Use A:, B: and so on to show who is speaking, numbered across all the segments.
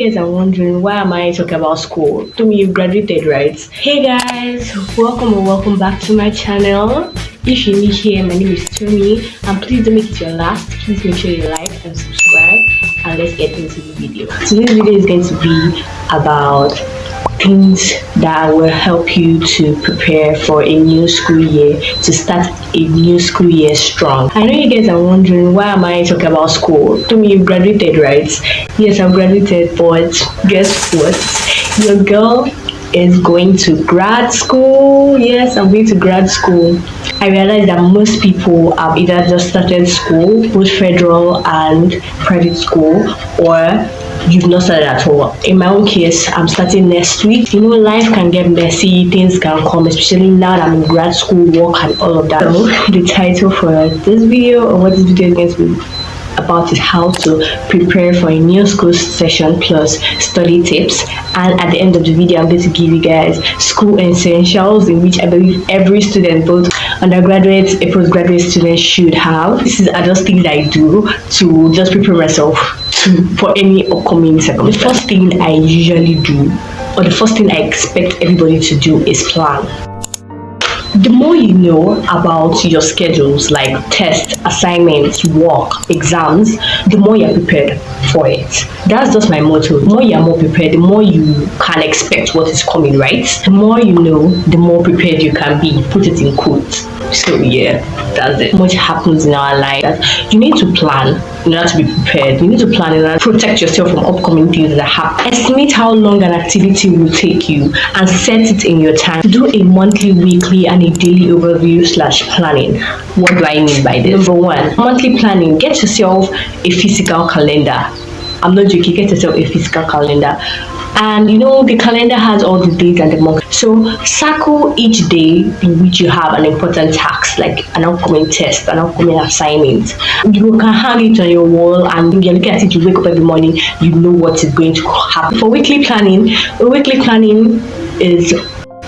A: Guys are wondering, why am I talking about school? Tomi, you graduated, right? Hey guys, welcome back to my channel. If you're new here, my name is Tomi, and please don't make it your last. Please make sure you like and subscribe, and let's get into the video. Today's video is going to be about things that will help you to prepare for a new school year, to start a new school year strong. I know you guys are wondering, why am I talking about school? Tomi, you graduated, right? Yes, I've graduated, but guess what? Your girl is going to grad school. Yes, I'm going to grad school. I realized that most people have either just started school, both federal and private school, or you've not started at all. In my own case, I'm starting next week. You know, life can get messy, things can come, especially now that I'm in grad school, work and all of that. So the title for this video, or what this video is going to be about, is how to prepare for a new school session plus study tips. And at the end of the video, I'm going to give you guys school essentials, in which I believe every student, both undergraduates and postgraduate students, should have. This is just things I do to just prepare myself for any upcoming circumstance. The first thing I usually do, or the first thing I expect everybody to do, is plan. The more you know about your schedules, like tests, assignments, work, exams, the more you're prepared for it. That's just my motto. The more you're more prepared, the more you can expect what is coming, right? The more you know, the more prepared you can be. Put it in quotes. So yeah, that's it. Much happens in our life that you need to plan in order to be prepared. You need to plan in order to protect yourself from upcoming things that happen. Estimate how long an activity will take you and set it in your time. Do a monthly, weekly, and a daily overview / planning. What do I mean by this? Number one, monthly planning. Get yourself a physical calendar. I'm not joking, get yourself a physical calendar. And you know, the calendar has all the dates and the month. So circle each day in which you have an important task, like an upcoming test, an upcoming assignment. You can hang it on your wall, and you're looking at it, you wake up every morning, you know what is going to happen. For weekly planning, is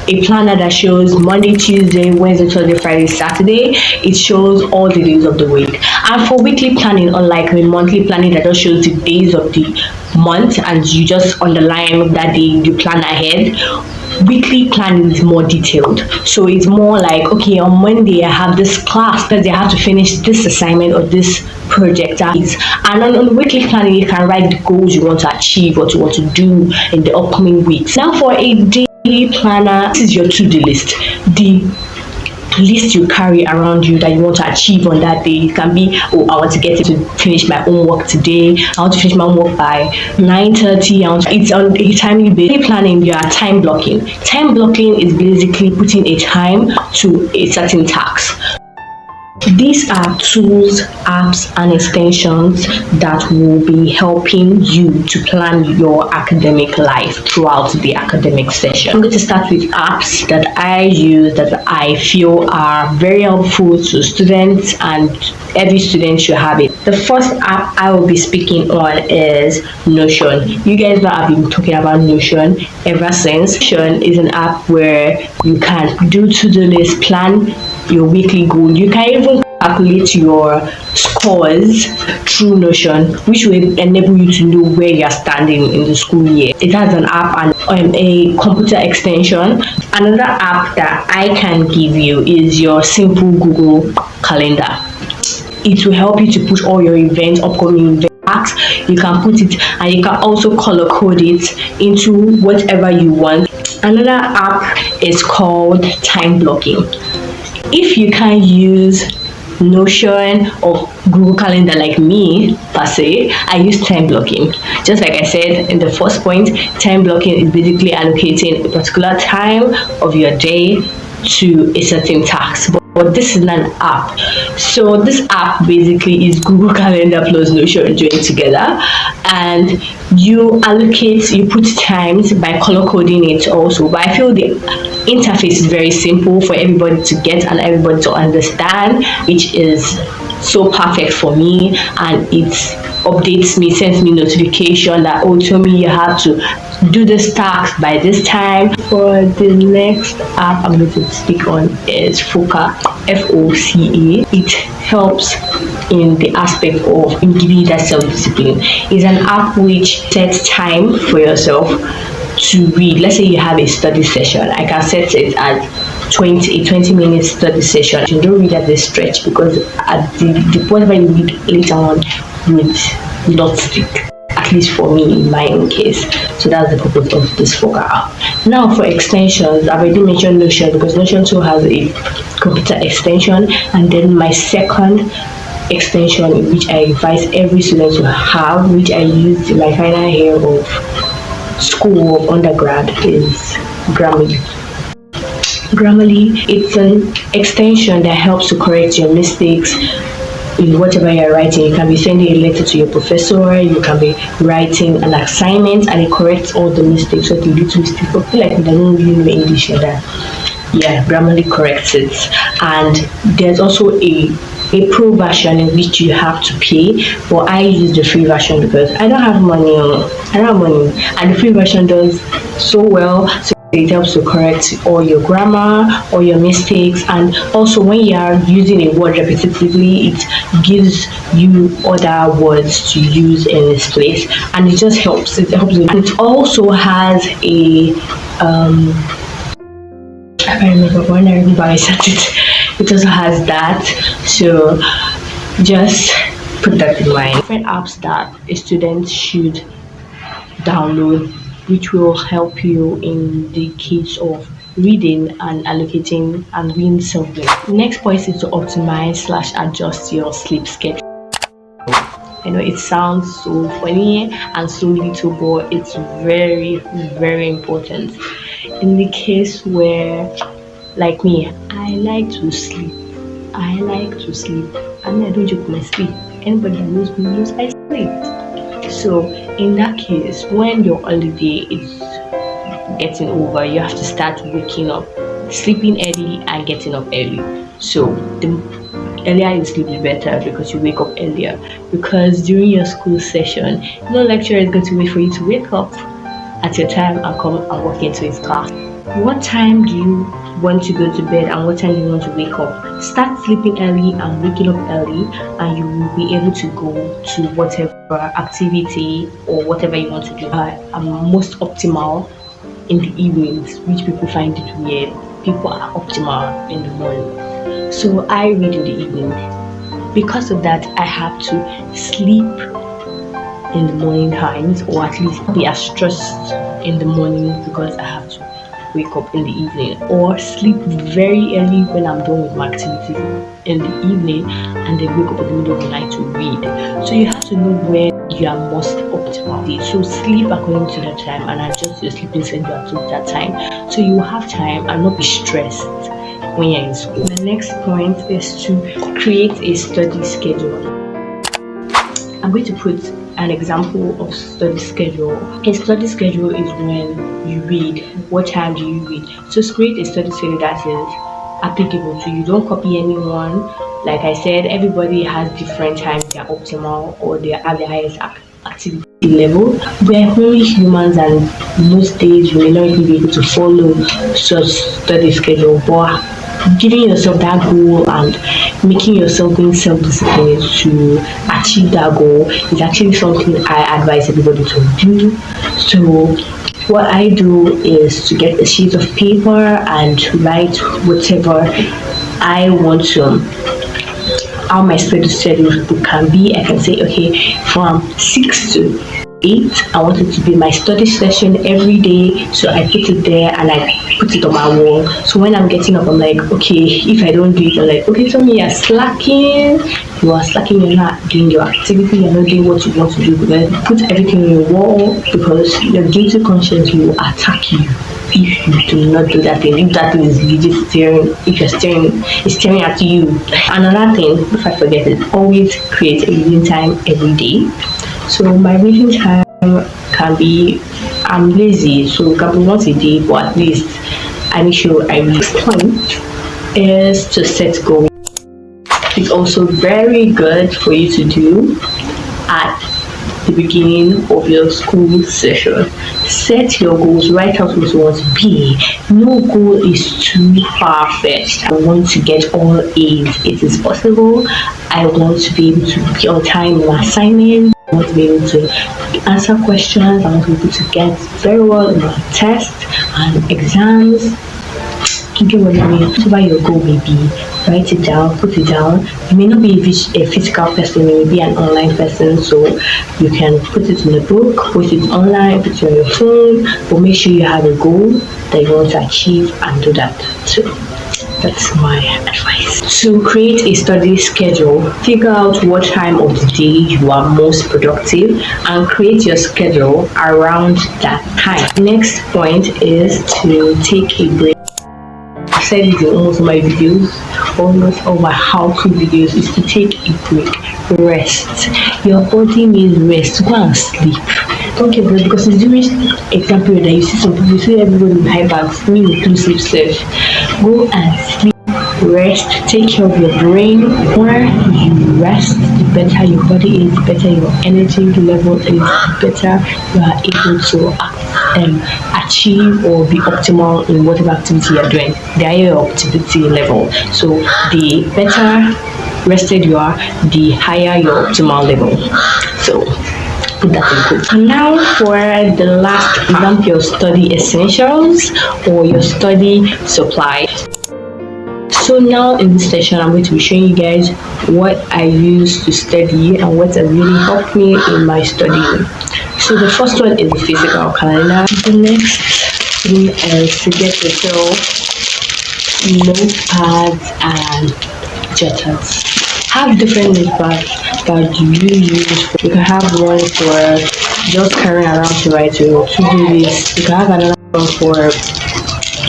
A: a planner that shows Monday, Tuesday, Wednesday, Thursday, Friday, Saturday. It shows all the days of the week. And for weekly planning, unlike the monthly planning that just shows the days of the month and you just underline that day, you plan ahead, weekly planning is more detailed. So it's more like, okay, on Monday I have this class because I have to finish this assignment or this project. And on weekly planning, you can write the goals you want to achieve, what you want to do in the upcoming weeks. Now for a daily planner, this is your to-do list. The list you carry around you that you want to achieve on that day. It can be, oh, I want to get to finish my homework today. I want to finish my homework by 9:30. It's on a timely basis. Planning, you are time blocking. Time blocking is basically putting a time to a certain task. These are tools, apps, and extensions that will be helping you to plan your academic life throughout the academic session. I'm going to start with apps that I use that I feel are very helpful to students, and every student should have it. The first app I will be speaking on is Notion. You guys know I've been talking about Notion ever since. Notion is an app where you can do to-do list, plan your weekly goal. You can even calculate your scores through Notion, which will enable you to know where you're standing in the school year. It has an app and a computer extension. Another app that I can give you is your simple Google Calendar. It will help you to put all your events, upcoming events. You can put it, and you can also color code it into whatever you want. Another app is called time blocking. If you can use Notion or Google Calendar like me per se, I use time blocking. Just like I said in the first point, time blocking is basically allocating a particular time of your day to a certain task. But this is not an app. So this app basically is Google Calendar plus Notion joined together, and you put times by color coding it also. But I feel the interface is very simple for everybody to get and everybody to understand, which is so perfect for me, and it updates me, sends me notification that, oh Tommy, you have to do this task by this time. For the next app I'm going to speak on is Foca, Foca. It helps in the aspect of giving you that self-discipline. It's an app which sets time for yourself to read. Let's say you have a study session. I can set it at 20 minutes study session. You don't read at the stretch, because at the point where you read later on would not stick, at least for me in my own case. So that's the purpose of this Foca app. Now for extensions, I've already mentioned Notion, because Notion too has a computer extension, and then my second extension, which I advise every student to have, which I used in my final year of school of undergrad, is Grammarly. Grammarly, it's an extension that helps to correct your mistakes in whatever you're writing. You can be sending a letter to your professor, you can be writing an assignment, and it corrects all the mistakes. So the little mistakes, but feel like they don't really know English or that. Yeah, Grammarly corrects it. And there's also a pro version in which you have to pay, but I use the free version because I don't have money, and the free version does so well. So it helps to correct all your grammar, all your mistakes, and also when you are using a word repetitively, it gives you other words to use in this place, and it just helps. It helps, and it also has a I can't remember when I remember I said it. It also has that, so just put that in mind. Different apps that a student should download, which will help you in the case of reading and allocating and being self-based. Next point is to optimize/adjust your sleep schedule. I know it sounds so funny and so little, but it's very, very important. In the case where, like me, I like to sleep, and I don't joke with my sleep. Anybody that knows me knows I sleep. So in that case, when your holiday is getting over, you have to start waking up, sleeping early and getting up early. So the earlier you sleep, the better, because you wake up earlier. Because during your school session, no lecturer is going to wait for you to wake up at your time and come and walk into his class. What time do you want to go to bed, and what time do you want to wake up? Start sleeping early and waking up early, and you will be able to go to whatever activity or whatever you want to do. Most optimal in the evenings, which people find it weird. People are optimal in the morning. So I read in the evening. Because of that, I have to sleep in the morning times, or at least be as stressed in the morning because I have to wake up in the evening, or sleep very early when I'm done with my activities in the evening, and then wake up in the middle of the night to read. So you have to know when you are most optimal. So sleep according to that time and adjust your sleeping schedule to that time, so you have time and not be stressed when you're in school. The next point is to create a study schedule. I'm going to put an example of study schedule. A study schedule is when you read. What time do you read? So create a study schedule that is applicable to you. Don't copy anyone. Like I said, everybody has different times they are optimal, or they are at the highest activity level. We are only humans, and most days you may not even be able to follow such study schedule, but giving yourself that goal and making yourself being self-disciplined to achieve that goal is actually something I advise everybody to do. So what I do is to get a sheet of paper and write whatever I want to, how my study schedule can be. I can say, okay, from 6 to 8, I want it to be my study session every day. So I put it there and I put it on my wall. So when I'm getting up, I'm like, okay, if I don't do it, I'm like, okay, Tommy, you're slacking. You are slacking, you're not doing your activity, you're not doing what you want to do. Then put everything on your wall, because your guilty conscience will attack you if you do not do that thing. If that thing is legit staring, if you're staring, it's staring at you. Another thing, if I forget it, always create a reading time every day. So my reading time can be, I'm lazy, so it can be once a day, but at least I make sure I read. Next point is to set goals. It's also very good for you to do at the beginning of your school session. Set your goals, write out what you want to be. No goal is too far-fetched. I want to get all A's. It is possible. I want to be able to be on time in my assignments. I want to be able to answer questions. I want to be able to get very well in my tests and exams. You get what I mean? Whatever your goal may be, write it down, put it down. You may not be a physical person, you may be an online person, so you can put it in a book, put it online, put it on your phone, but make sure you have a goal that you want to achieve and do that too. That's my advice. To create a study schedule, figure out what time of the day you are most productive and create your schedule around that time. Next point is to take a break. I said it in almost all my videos, almost all my how-to videos, is to take a break, rest. Your body needs rest. Go and sleep. Don't get rest because it's during exam period that you see some people, you see everybody with high bags, me with 2 sleep safe. Go and sleep, rest, take care of your brain. The more you rest, the better your body is, the better your energy level is, the better you are able to achieve or be optimal in whatever activity you're doing, the higher your activity level. So the better rested you are, the higher your optimal level. So put that in quotes. And now for the last, revamp your study essentials or your study supplies. So now in this session, I'm going to be showing you guys what I use to study and what has really helped me in my studying. So the first one is the physical calendar. The next thing is to get yourself notepads and jotters. Have different notepads that you use. You can have one for just carrying around to write your to-do list. You can have another one for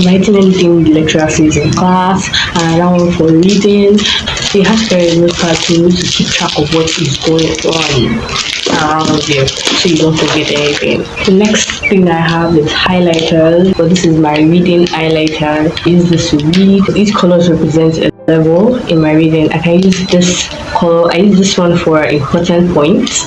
A: writing anything the lecturer says in class, and another one for reading. So you have to carry a notepad to keep track of what is going on around you so you don't forget anything. The next thing I have is highlighters. So this is my reading highlighter. I use this to read. Each color represents a level in my reading. I can use this color. I use this one for important points.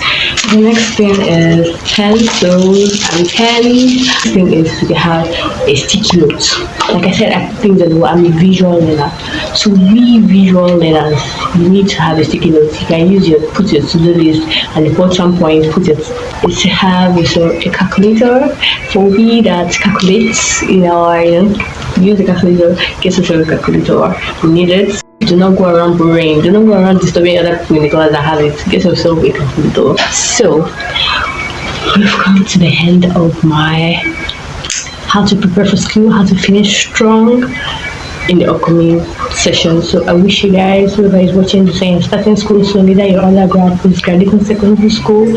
A: The next thing is pencils and pens. The thing is to have a sticky note. Like I said, I think that I'm a visual learner. So we visual learners, you need to have a sticky note. You can use put your to-do list at the bottom point, put it. It's to have a calculator for we that calculates, use the calculator, get yourself a calculator. You need it. Do not go around boring. Do not go around disturbing other people in the class that have it. Get yourself a calculator. So we've come to the end of my how to prepare for school, how to finish strong in the upcoming session. So I wish you guys, whoever is watching the same, starting school soon, either your undergrad, postgraduate, secondary school,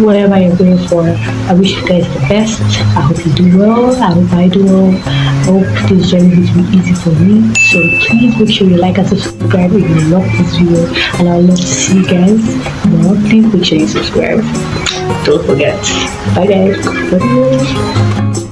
A: whatever you're going for, I wish you guys the best. I hope you do well. I hope I do well. I hope this journey will be easy for me. So please make sure you like and subscribe if you love this video, and I would love to see you guys more. Please make sure you subscribe. Don't forget. Bye guys. Bye.